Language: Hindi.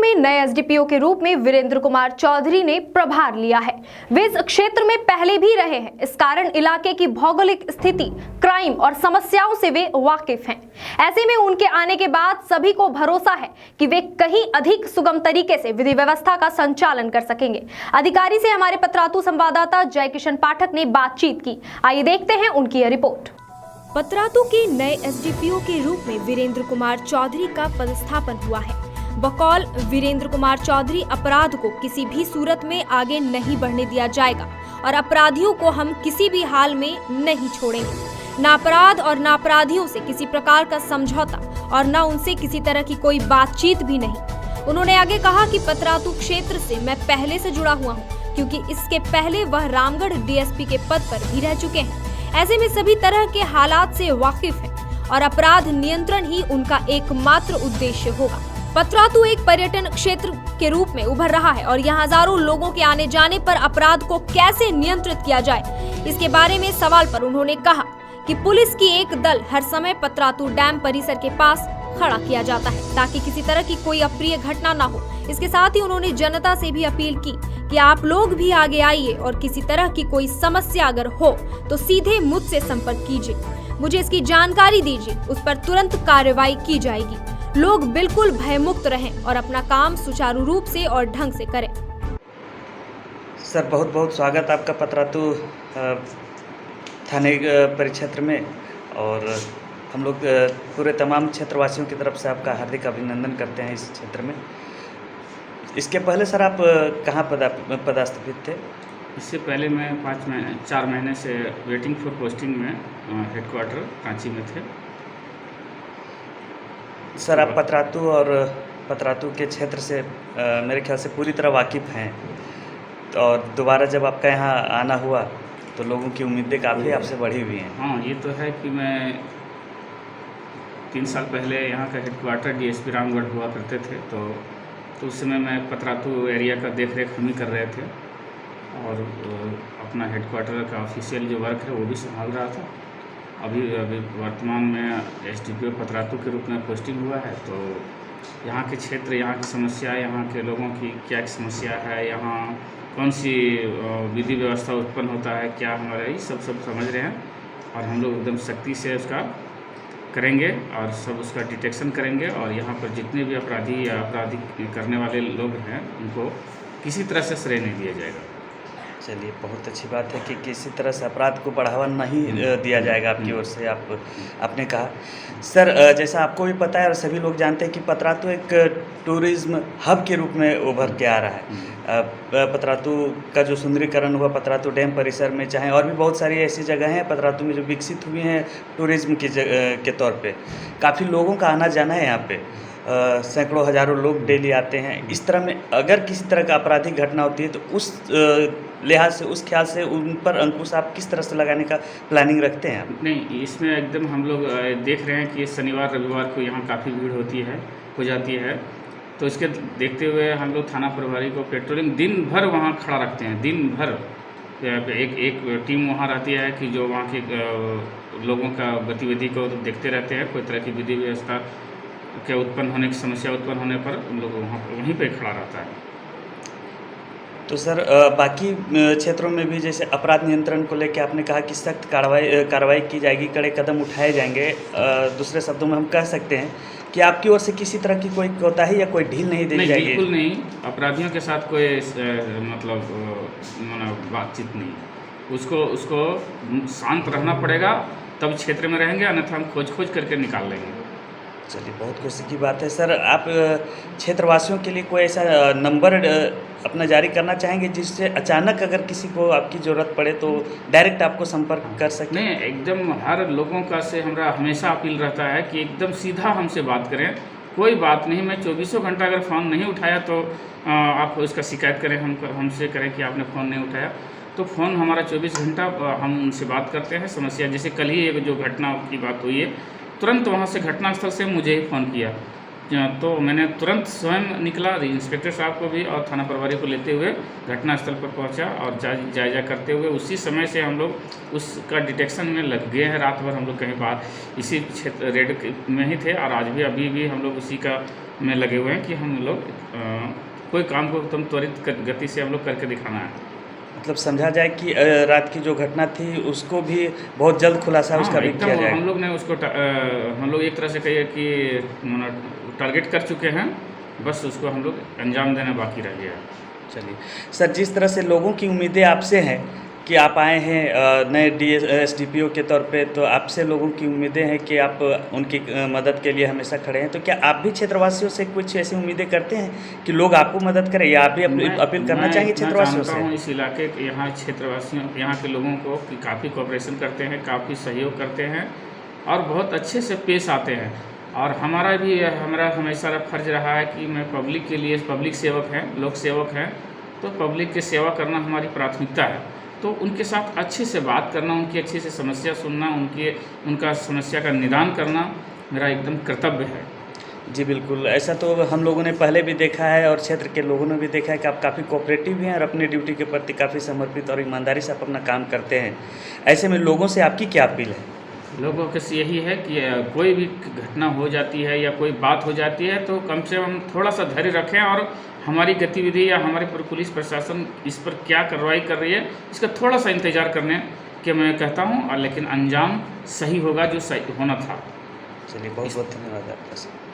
में नए एसडीपीओ के रूप में वीरेंद्र कुमार चौधरी ने प्रभार लिया है। वे इस क्षेत्र में पहले भी रहे हैं, इस कारण इलाके की भौगोलिक स्थिति, क्राइम और समस्याओं से वे वाकिफ हैं। ऐसे में उनके आने के बाद सभी को भरोसा है कि वे कहीं अधिक सुगम तरीके से विधि व्यवस्था का संचालन कर सकेंगे। अधिकारी से हमारे पतरातू संवाददाता जय किशन पाठक ने बातचीत की। आइए देखते हैं उनकी यह रिपोर्ट। पतरातू के नए एसडीपीओ के रूप में वीरेंद्र कुमार चौधरी का पदस्थापन हुआ है। बकौल वीरेंद्र कुमार चौधरी, अपराध को किसी भी सूरत में आगे नहीं बढ़ने दिया जाएगा और अपराधियों को हम किसी भी हाल में नहीं छोड़ेंगे। ना अपराध और ना अपराधियों से किसी प्रकार का समझौता और ना उनसे किसी तरह की कोई बातचीत भी नहीं। उन्होंने आगे कहा कि पतरातू क्षेत्र से मैं पहले से जुड़ा हुआ हूँ, क्योंकि इसके पहले वह रामगढ़ डीएसपी के पद पर भी रह चुके हैं। ऐसे में सभी तरह के हालात से वाकिफ हैं और अपराध नियंत्रण ही उनका एकमात्र उद्देश्य होगा। पतरातू एक पर्यटन क्षेत्र के रूप में उभर रहा है और यहाँ हजारों लोगों के आने जाने पर अपराध को कैसे नियंत्रित किया जाए, इसके बारे में सवाल पर उन्होंने कहा कि पुलिस की एक दल हर समय पतरातू डैम परिसर के पास खड़ा किया जाता है ताकि किसी तरह की कोई अप्रिय घटना ना हो। इसके साथ ही उन्होंने जनता से भी अपील की कि आप लोग भी आगे आइए और किसी तरह की कोई समस्या अगर हो तो सीधे मुझसे संपर्क कीजिए, मुझे इसकी जानकारी दीजिए, उस पर तुरंत कार्रवाई की जाएगी। लोग बिल्कुल भयमुक्त रहें और अपना काम सुचारू रूप से और ढंग से करें। सर, बहुत बहुत स्वागत आपका पतरातू थाने परिक्षेत्र में, और हम लोग पूरे तमाम क्षेत्रवासियों की तरफ से आपका हार्दिक अभिनंदन करते हैं इस क्षेत्र में। इसके पहले सर आप कहाँ पदस्थापित थे? इससे पहले मैं 4 महीने से वेटिंग फॉर पोस्टिंग में हेडक्वार्टर रांची में थे। सर, आप पतरातू और पतरातू के क्षेत्र से मेरे ख्याल से पूरी तरह वाकिफ़ हैं, और दोबारा जब आपका यहाँ आना हुआ तो लोगों की उम्मीदें काफ़ी आपसे बढ़ी हुई हैं। हाँ, ये तो है कि मैं 3 साल पहले यहाँ का हेडक्वार्टर डीएसपी रामगढ़ हुआ करते थे, तो उस समय मैं पतरातू एरिया का देख रेख हम ही कर रहे थे और अपना हेडक्वार्टर का ऑफिशियल जो वर्क है वो भी संभाल रहा था। अभी वर्तमान में एसडीपीओ पतरातू के रूप में पोस्टिंग हुआ है, तो यहाँ के क्षेत्र, यहाँ की समस्या, यहाँ के लोगों की क्या समस्या है, यहाँ कौन सी विधि व्यवस्था उत्पन्न होता है, क्या हमारा ये सब समझ रहे हैं, और हम लोग एकदम सख्ती से उसका करेंगे और सब उसका डिटेक्शन करेंगे, और यहाँ पर जितने भी अपराधी या अपराधी करने वाले लोग हैं उनको किसी तरह से श्रेय नहीं दिया जाएगा। चलिए, बहुत अच्छी बात है कि किसी तरह से अपराध को बढ़ावा नहीं दिया जाएगा आपकी ओर से, आपने कहा। सर, जैसा आपको भी पता है और सभी लोग जानते हैं कि पतरातू एक टूरिज्म हब के रूप में उभर के आ रहा है। पतरातू का जो सुंदरीकरण हुआ पतरातू डैम परिसर में, चाहे और भी बहुत सारी ऐसी जगह हैं पतरातू में जो विकसित हुई हैं टूरिज्म के तौर पे, काफ़ी लोगों का आना जाना है यहाँ पे। सैकड़ों हजारों लोग डेली आते हैं। इस तरह में अगर किसी तरह का आपराधिक घटना होती है तो उस लिहाज से, उस ख्याल से उन पर अंकुश आप किस तरह से लगाने का प्लानिंग रखते हैं आप? नहीं, इसमें एकदम हम लोग देख रहे हैं कि शनिवार रविवार को यहाँ काफ़ी भीड़ हो जाती है, तो इसके देखते हुए हम लोग थाना प्रभारी को पेट्रोलिंग दिन भर वहाँ खड़ा रखते हैं। दिन भर एक टीम वहाँ रहती है कि जो वहाँ के लोगों का गतिविधि को देखते रहते हैं। कोई तरह की विधि व्यवस्था के उत्पन्न होने की समस्या उत्पन्न होने पर उन लोग वहीं पे खड़ा रहता है। तो सर, बाकी क्षेत्रों में भी जैसे अपराध नियंत्रण को लेकर आपने कहा कि सख्त कार्रवाई की जाएगी, कड़े कदम उठाए जाएंगे। दूसरे शब्दों में हम कह सकते हैं कि आपकी ओर से किसी तरह की कोई कोताही या कोई ढील नहीं दी जाएगी? बिल्कुल नहीं, अपराधियों के साथ कोई बातचीत नहीं। उसको शांत रहना पड़ेगा, तब क्षेत्र में रहेंगे, अन्यथा हम खोज करके निकाल लेंगे। चलिए, बहुत खुशी की बात है। सर, आप क्षेत्रवासियों के लिए कोई ऐसा नंबर अपना जारी करना चाहेंगे जिससे अचानक अगर किसी को आपकी ज़रूरत पड़े तो डायरेक्ट आपको संपर्क कर सकें? नहीं, एकदम हर लोगों का से हमारा हमेशा अपील रहता है कि एकदम सीधा हमसे बात करें। कोई बात नहीं, मैं 24 घंटा अगर फ़ोन नहीं उठाया तो आप उसका शिकायत करें, हमसे करें कि आपने फ़ोन नहीं उठाया, तो फ़ोन हमारा 24 घंटा हम उनसे बात करते हैं। समस्या जैसे कल ही एक जो घटना की बात हुई है, तुरंत वहाँ से घटनास्थल से मुझे ही फ़ोन किया तो मैंने तुरंत स्वयं निकला, इंस्पेक्टर साहब को भी और थाना प्रभारी को लेते हुए घटनास्थल पर पहुंचा और जायजा करते हुए उसी समय से हम लोग उसका डिटेक्शन में लग गए हैं। रात भर हम लोग कहीं बाहर इसी क्षेत्र रेड में ही थे और आज भी अभी भी हम लोग उसी का में लगे हुए हैं कि हम लोग कोई काम को एकदम त्वरित गति से हम लोग करके दिखाना है। मतलब समझा जाए कि रात की जो घटना थी उसको भी बहुत जल्द खुलासा उसका भी किया जाएगा। हम लोग ने उसको हम लोग एक तरह से कहिए कि टारगेट कर चुके हैं, बस उसको हम लोग अंजाम देना बाकी रह गया। चलिए सर, जिस तरह से लोगों की उम्मीदें आपसे हैं कि आप आए हैं नए SDPO के तौर पे, तो आपसे लोगों की उम्मीदें हैं कि आप उनकी मदद के लिए हमेशा खड़े हैं, तो क्या आप भी क्षेत्रवासियों से कुछ ऐसी उम्मीदें करते हैं कि लोग आपको मदद करें, या आप भी अपील करना चाहेंगे क्षेत्रवासियों से? इस इलाके के यहाँ क्षेत्रवासियों यहाँ के लोगों को कि काफ़ी कोऑपरेशन करते हैं, काफ़ी सहयोग करते हैं और बहुत अच्छे से पेश आते हैं। और हमारा हमेशा फर्ज रहा है कि मैं पब्लिक के लिए, पब्लिक सेवक हैं, लोक सेवक हैं, तो पब्लिक की सेवा करना हमारी प्राथमिकता है। तो उनके साथ अच्छे से बात करना, उनकी अच्छे से समस्या सुनना, उनका समस्या का निदान करना मेरा एकदम कर्तव्य है। जी बिल्कुल, ऐसा तो हम लोगों ने पहले भी देखा है और क्षेत्र के लोगों ने भी देखा है कि आप काफ़ी कोऑपरेटिव भी हैं और अपनी ड्यूटी के प्रति काफ़ी समर्पित और ईमानदारी से आप अपना काम करते हैं। ऐसे में लोगों से आपकी क्या अपील है? लोगों के से यही है कि कोई भी घटना हो जाती है या कोई बात हो जाती है तो कम से कम थोड़ा सा धैर्य रखें और हमारी गतिविधि या हमारे पुलिस प्रशासन इस पर क्या कार्रवाई कर रही है इसका थोड़ा सा इंतज़ार करने के मैं कहता हूँ, और लेकिन अंजाम सही होगा जो सही होना था। चलिए, बहुत बहुत धन्यवाद आपका।